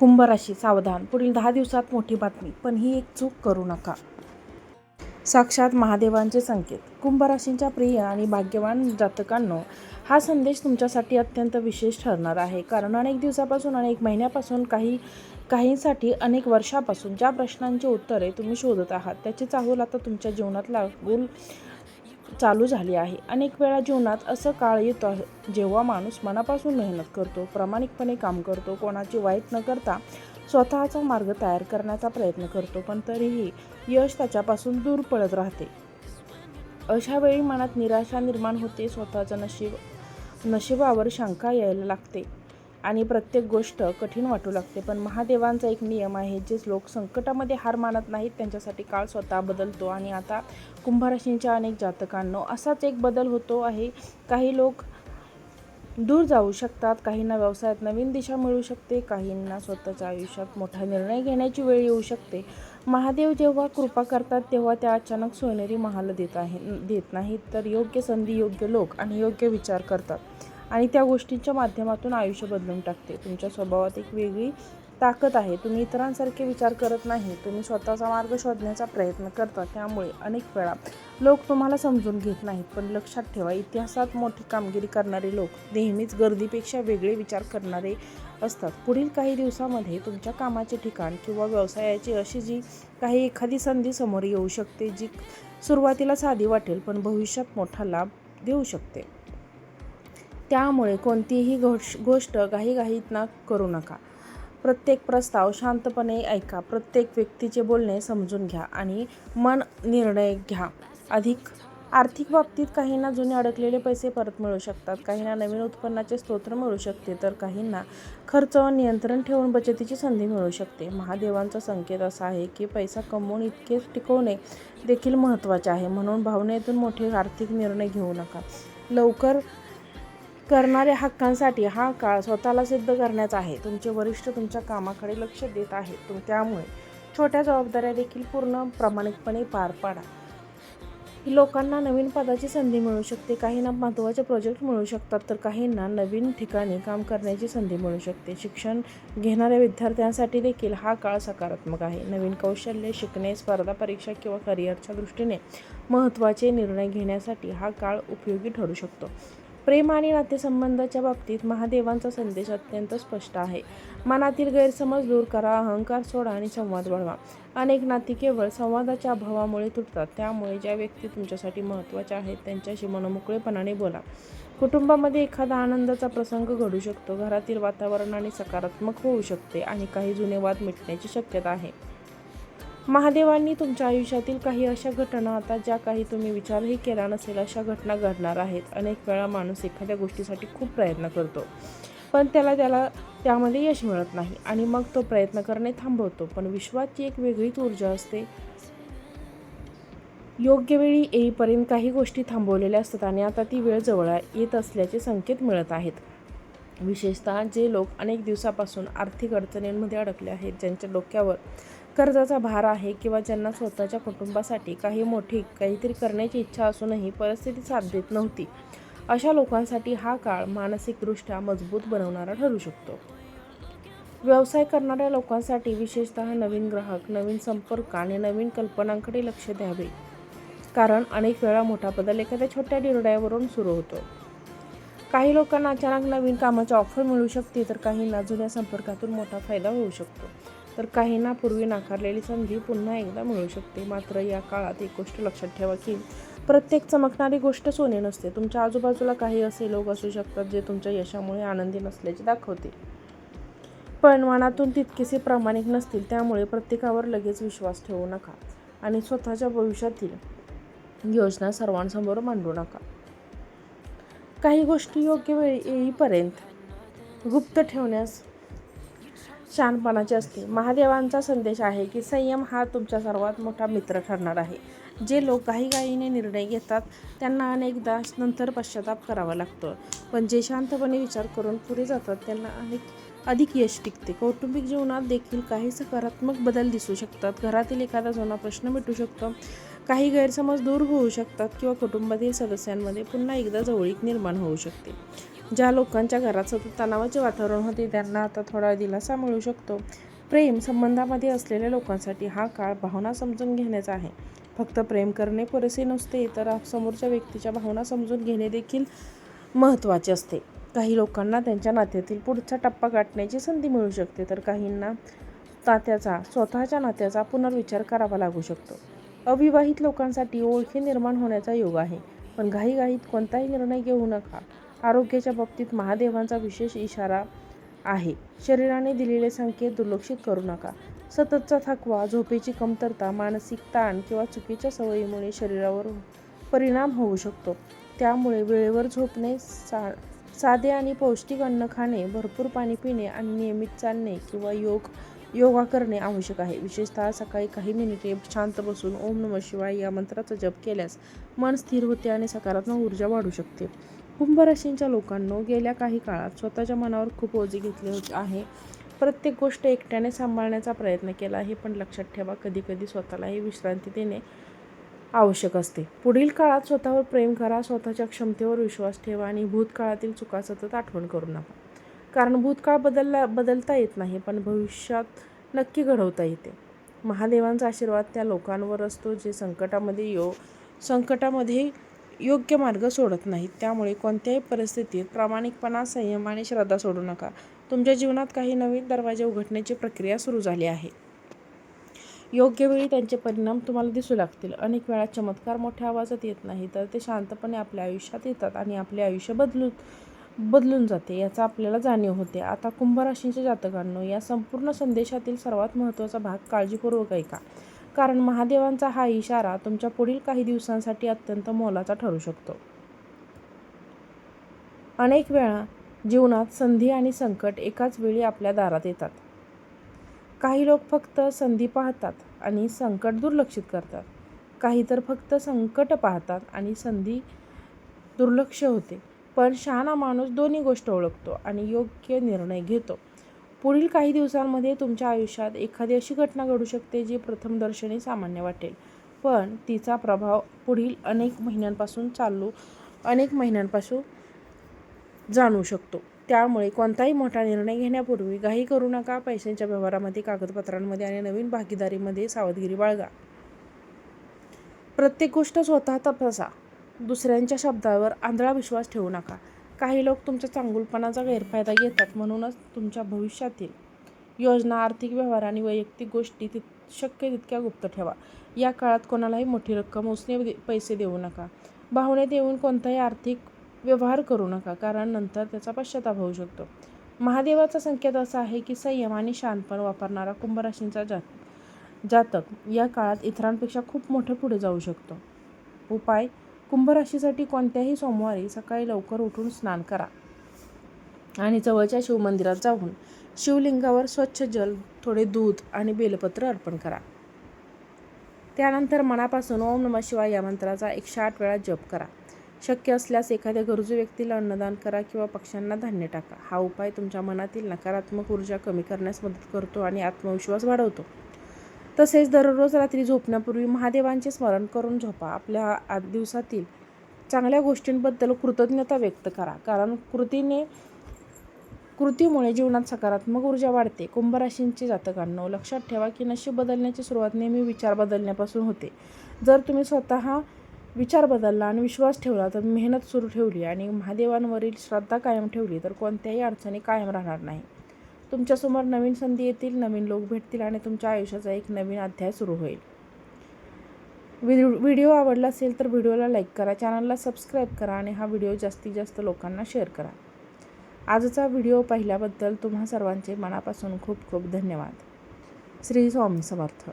कुंभ राशी सावधान, पुढील 10 दिवसात मोठी बातमी, पण ही एक चूक करू नका. साक्षात महादेवांचे संकेत. कुंभ राशींच्या प्रिय आणि भाग्यवान जातकांनो, हा संदेश तुमच्यासाठी अत्यंत विशेष ठरणार आहे. कारण अनेक दिवसापासून, अनेक महिन्यापासून, काहींसाठी अनेक वर्षापासून ज्या प्रश्नांची उत्तरे तुम्ही शोधत आहात त्याची चाहूल आता तुमच्या जीवनात लागून चालू झाली आहे. अनेक वेळा जीवनात असं काळ येतो जेव्हा माणूस मनापासून मेहनत करतो, प्रामाणिकपणे काम करतो, कोणाची वाईट न करता स्वतःचा मार्ग तयार करण्याचा प्रयत्न करतो, पण तरीही यश त्याच्यापासून दूर पळत राहते. अशा वेळी मनात निराशा निर्माण होते, स्वतःच्या नशिबावर शंका यायला लागते आणि प्रत्येक गोष्ट कठीण वाटू लागते. पण महादेवांचा एक नियम आहे, जे लोक संकटामध्ये हार मानत नाहीत त्यांच्यासाठी काळ स्वतः बदलतो. आणि आता कुंभ राशींच्या अनेक जातकांनो असाच एक बदल होतो आहे. काही लोक दूर जाऊ शकतात, काहींना व्यवसायात नवीन दिशा मिळू शकते, काहींना स्वतःच्या आयुष्यात मोठा निर्णय घेण्याची वेळ येऊ शकते. महादेव जेव्हा कृपा करतात तेव्हा त्या अचानक सोनेरी महाल देत नाहीत, तर योग्य संधी, योग्य लोक आणि योग्य विचार करतात आणि त्या गोष्टींच्या माध्यमातून आयुष्य बदलून टाकते. तुमच्या स्वभावात एक वेगळी ताकद आहे. तुम्ही इतरांसारखे विचार करत नाही, तुम्ही स्वतःचा मार्ग शोधण्याचा प्रयत्न करता. त्यामुळे अनेक वेळा लोक तुम्हाला समजून घेत नाहीत. पण लक्षात ठेवा, इतिहासात मोठी कामगिरी करणारे लोक नेहमीच गर्दीपेक्षा वेगळे विचार करणारे असतात. पुढील काही दिवसामध्ये तुमच्या कामाचे ठिकाण किंवा व्यवसायाची अशी एखादी संधी समोर येऊ शकते, जी सुरुवातीला साधी वाटेल पण भविष्यात मोठा लाभ देऊ शकते. त्यामुळे कोणतीही गोष्ट घाईघाईत करू नका. प्रत्येक प्रस्ताव शांतपणे ऐका, प्रत्येक व्यक्तीचे बोलणे समजून घ्या आणि निर्णय घ्या. आर्थिक बाबतीत काहींना जुने अडकलेले पैसे परत मिळू शकतात, काहींना नवीन उत्पन्नाचे स्रोत मिळू शकते, तर काहींना खर्चावर नियंत्रण ठेवून बचतीची संधी मिळू शकते. महादेवांचा संकेत असा आहे की पैसा कमवून इतकेच टिकवणे देखील महत्त्वाचे आहे. म्हणून भावनेतून मोठे आर्थिक निर्णय घेऊ नका. लवकर करणाऱ्या हक्कांसाठी हा काळ स्वतःला सिद्ध करण्याचा आहे. तुमचे वरिष्ठ तुमच्या कामाकडे लक्ष देत आहेत, त्यामुळे छोट्या जबाबदाऱ्या देखील पूर्ण प्रामाणिकपणे पार पाडा. लोकांना नवीन पदाची संधी मिळू शकते, काहींना महत्त्वाचे प्रोजेक्ट मिळू शकतात, तर काहींना नवीन ठिकाणी काम करण्याची संधी मिळू शकते. शिक्षण घेणाऱ्या विद्यार्थ्यांसाठी देखील हा काळ सकारात्मक आहे. नवीन कौशल्य शिकणे, स्पर्धा परीक्षा किंवा करिअरच्या दृष्टीने महत्त्वाचे निर्णय घेण्यासाठी हा काळ उपयोगी ठरू शकतो. प्रेम आणि नातेसंबंधाच्या बाबतीत महादेवांचा संदेश अत्यंत स्पष्ट आहे. मनातील गैरसमज दूर करा, अहंकार सोडा आणि संवाद वाढवा. अनेक नाती केवळ संवादाच्या अभावामुळे तुटतात. त्यामुळे ज्या व्यक्ती तुमच्यासाठी महत्त्वाच्या आहेत त्यांच्याशी मनमोकळेपणाने बोला. कुटुंबामध्ये एखादा आनंदाचा प्रसंग घडू शकतो, घरातील वातावरण आणि सकारात्मक होऊ शकते आणि काही जुने वाद मिटण्याची शक्यता आहे. महादेवांनी तुमच्या आयुष्यातील काही अशा घटना आता ज्या काही तुम्ही विचारही केला नसेल अशा घटना घडणार आहेत. अनेक वेळा माणूस एखाद्या गोष्टीसाठी खूप प्रयत्न करतो, पण त्याला त्यामध्ये यश मिळत नाही आणि मग तो प्रयत्न करणे थांबवतो. पण विश्वाची एक वेगळीच ऊर्जा असते. योग्य वेळी येईपर्यंत काही गोष्टी थांबवलेल्या असतात आणि आता ती वेळ जवळ येत असल्याचे संकेत मिळत आहेत. विशेषतः जे लोक अनेक दिवसापासून आर्थिक अडचणींमध्ये अडकले आहेत, ज्यांच्या डोक्यावर कर्जाचा भार आहे किंवा ज्यांना स्वतःच्या कुटुंबासाठी काहीतरी करण्याची इच्छा असूनही परिस्थिती साथ देत नव्हती, अशा लोकांसाठी हा काळ मानसिकदृष्ट्या मजबूत बनवणारा ठरू शकतो. व्यवसाय करणाऱ्या लोकांसाठी विशेषतः नवीन ग्राहक, नवीन संपर्क आणि नवीन कल्पनांकडे लक्ष द्यावे, कारण अनेक वेळा मोठा बदल एखाद्या छोट्या निर्णयावरून सुरू होतो. काही लोकांना अचानक नवीन कामाची ऑफर मिळू शकते, तर काहींना जुन्या संपर्कातून मोठा फायदा होऊ शकतो, तर काहींना पूर्वी नाकारलेली संधी पुन्हा एकदा मिळू शकते. मात्र या काळात एक गोष्ट लक्षात ठेवा की प्रत्येक चमकणारी गोष्ट सोने नसते. तुमच्या आजूबाजूला काही असे लोक असू शकतात जे तुमच्या यशामुळे आनंदी नसल्याचे दाखवतील, पण मनातून तितकेसे प्रामाणिक नसतील. त्यामुळे प्रत्येकावर लगेच विश्वास ठेवू नका आणि स्वतःच्या भविष्यातील योजना सर्वांसमोर मांडू नका. काही गोष्टी योग्य वेळी येईपर्यंत गुप्त ठेवण्यास शहाणपणाचे असते. महादेवांचा संदेश आहे की संयम हा तुमचा सर्वात मोठा मित्र ठरणार आहे. जे लोक घाईघाईने निर्णय घेतात त्यांना अनेकदा नंतर पश्चाताप करावा लागतो, पण जे शांतपणे विचार करून पुढे जातात त्यांना अधिक यश टिकते. कौटुंबिक जीवनात देखील काही सकारात्मक बदल दिसू शकतात. घरातील एखादा जुना प्रश्न मिटू शकतो, काही गैरसमज दूर होऊ शकतात किंवा कुटुंबातील सदस्यांमध्ये पुन्हा एकदा जवळीक निर्माण होऊ शकते. ज्या लोकांच्या घरात सतत तणावाचे वातावरण होते त्यांना आता थोडा दिलासा मिळू शकतो. प्रेम संबंधामध्ये असलेल्या लोकांसाठी हा काळ भावना समजून घेण्याचा आहे. फक्त प्रेम करणे पुरेसे नसते, तर समोरच्या व्यक्तीच्या भावना समजून घेणे देखील महत्त्वाचे असते. काही लोकांना त्यांच्या नात्यातील पुढचा टप्पा गाठण्याची संधी मिळू शकते, तर काहींना स्वतःच्या नात्याचा पुनर्विचार करावा लागू शकतो. अविवाहित लोकांसाठी ओळखी निर्माण होण्याचा योग आहे, पण घाईघाईत कोणताही निर्णय घेऊ नका. आरोग्याच्या बाबतीत महादेवांचा विशेष इशारा आहे. शरीराने दिलेले संकेत दुर्लक्षित करू नका. सततचा थकवा, झोपेची कमतरता, मानसिक ताण किंवा चुकीच्या सवयीमुळे शरीरावर परिणाम होऊ शकतो. त्यामुळे वेळेवर झोपणे, साधे आणि पौष्टिक अन्न खाणे, भरपूर पाणी पिणे आणि नियमित चालणे किंवा योगा करणे आवश्यक आहे. विशेषतः सकाळी काही मिनिटे शांत बसून ओम नमः शिवाय या मंत्राचा जप केल्यास मन स्थिर होते आणि सकारात्मक ऊर्जा वाढू शकते. कुंभ राशींच्या लोकांनो, गेल्या काही काळात स्वतःच्या मनावर खूप ओझे घेतले आहे. प्रत्येक गोष्ट एकट्याने सांभाळण्याचा प्रयत्न केला आहे, पण लक्षात ठेवा, कधीकधी स्वतःलाही विश्रांती देणे आवश्यक असते. पुढील काळात स्वतःवर प्रेम करा, स्वतःच्या क्षमतेवर विश्वास ठेवा आणि भूतकाळातील चुका सतत आठवण करू नका. कारण भूतकाळ बदलता येत नाही, पण भविष्यात नक्की घडवता येते. महादेवांचा आशीर्वाद त्या लोकांवर असतो जे संकटामध्ये योग्य मार्ग सोडत नाहीत. त्यामुळे कोणत्याही परिस्थितीत प्रामाणिकपणा, संयम आणि श्रद्धा सोडू नका. तुमच्या जीवनात काही नवीन दरवाजे उघडण्याची प्रक्रिया सुरू झाली आहे. योग्य वेळी त्यांचे परिणाम तुम्हाला दिसू लागतील. अनेक वेळा चमत्कार मोठ्या आवाजात येत नाही, तर ते शांतपणे आपल्या आयुष्यात येतात आणि आपले आयुष्य बदलून जाते याचा आपल्याला जाणीव होते. आता कुंभ राशींच्या जातकांनो, या संपूर्ण संदेशातील सर्वात महत्त्वाचा भाग काळजीपूर्वक ऐका, कारण महादेवांचा हा इशारा तुमच्या पुढील काही दिवसांसाठी अत्यंत मोलाचा ठरू शकतो. अनेक वेळा जीवनात संधी आणि संकट एकाच वेळी आपल्या दारात येतात. काही लोक फक्त संधी पाहतात आणि संकट दुर्लक्षित करतात. काही तर फक्त संकट पाहतात आणि संधी दुर्लक्ष होते. पण शहाणा माणूस दोन्ही गोष्टी ओळखतो आणि योग्य निर्णय घेतो. पुढील काही दिवसांमध्ये तुमच्या आयुष्यात एखादी अशी घटना घडू शकते जी प्रथमदर्शनी सामान्य वाटेल, पण तिचा प्रभाव पुढील अनेक महिन्यांपासून जाणू शकतो. त्यामुळे कोणताही मोठा निर्णय घेण्यापूर्वी घाई करू नका. पैशांच्या व्यवहारामध्ये, कागदपत्रांमध्ये आणि नवीन भागीदारीमध्ये सावधगिरी बाळगा. प्रत्येक गोष्ट स्वतः तपासा. दुसऱ्यांच्या शब्दावर आंधळा विश्वास ठेवू नका. काही लोक तुमच्या चांगुलपणाचा गैरफायदा घेतात. म्हणूनच तुमच्या भविष्यातील योजना, आर्थिक व्यवहार आणि वैयक्तिक गोष्टी शक्य तितक्या गुप्त ठेवा. या काळात कोणालाही मोठी रक्कम उसने पैसे देऊ नका. भावनेत येऊन कोणताही आर्थिक व्यवहार करू नका, कारण नंतर त्याचा पश्चाताप होऊ शकतो. महादेवाचा संकेत असा आहे की संयम आणि शांतपण वापरणारा कुंभ राशींचा जातक या काळात इतरांपेक्षा खूप मोठे पुढे जाऊ शकतो. उपाय: कुंभ राशीसाठी कोणत्याही सोमवारी सकाळी लवकर उठून स्नान करा आणि जवळच्या शिवमंदिरात जाऊन शिवलिंगावर स्वच्छ जल, थोडे दूध आणि बेलपत्र अर्पण करा. त्यानंतर मनापासून ओम नमः शिवाय या मंत्राचा 108 वेळा जप करा. शक्य असल्यास एखाद्या गरजू व्यक्तीला अन्नदान करा किंवा पक्ष्यांना धान्य टाका. हा उपाय तुमच्या मनातील नकारात्मक ऊर्जा कमी करण्यास मदत करतो आणि आत्मविश्वास वाढवतो. तसेच दररोज रात्री झोपण्यापूर्वी महादेवांचे स्मरण करून झोपा. आपल्या दिवसातील चांगल्या गोष्टींबद्दल कृतज्ञता व्यक्त करा, कारण कृतीमुळे जीवनात सकारात्मक ऊर्जा वाढते. कुंभ राशींचे जातकांनो, लक्षात ठेवा की नशीब बदलण्याची सुरुवात नेहमी विचार बदलण्यापासून होते. जर तुम्ही स्वतः विचार बदलला आणि विश्वास ठेवला, तर मेहनत सुरू ठेवली आणि महादेवांवरील श्रद्धा कायम ठेवली, तर कोणत्याही अडचणी कायम राहणार नाही. तुमच्यासमोर नवीन संधी येतील, नवीन लोक भेटतील आणि तुमच्या आयुष्याचा एक नवीन अध्याय सुरू होईल. व्हिडिओ आवडला असेल तर व्हिडिओला लाईक करा, चॅनलला सबस्क्राईब करा आणि हा व्हिडिओ जास्तीत जास्त लोकांना शेअर करा. आजचा व्हिडिओ पाहिल्याबद्दल तुम्हा सर्वांचे मनापासून खूप खूप धन्यवाद. श्री स्वामी समर्थ.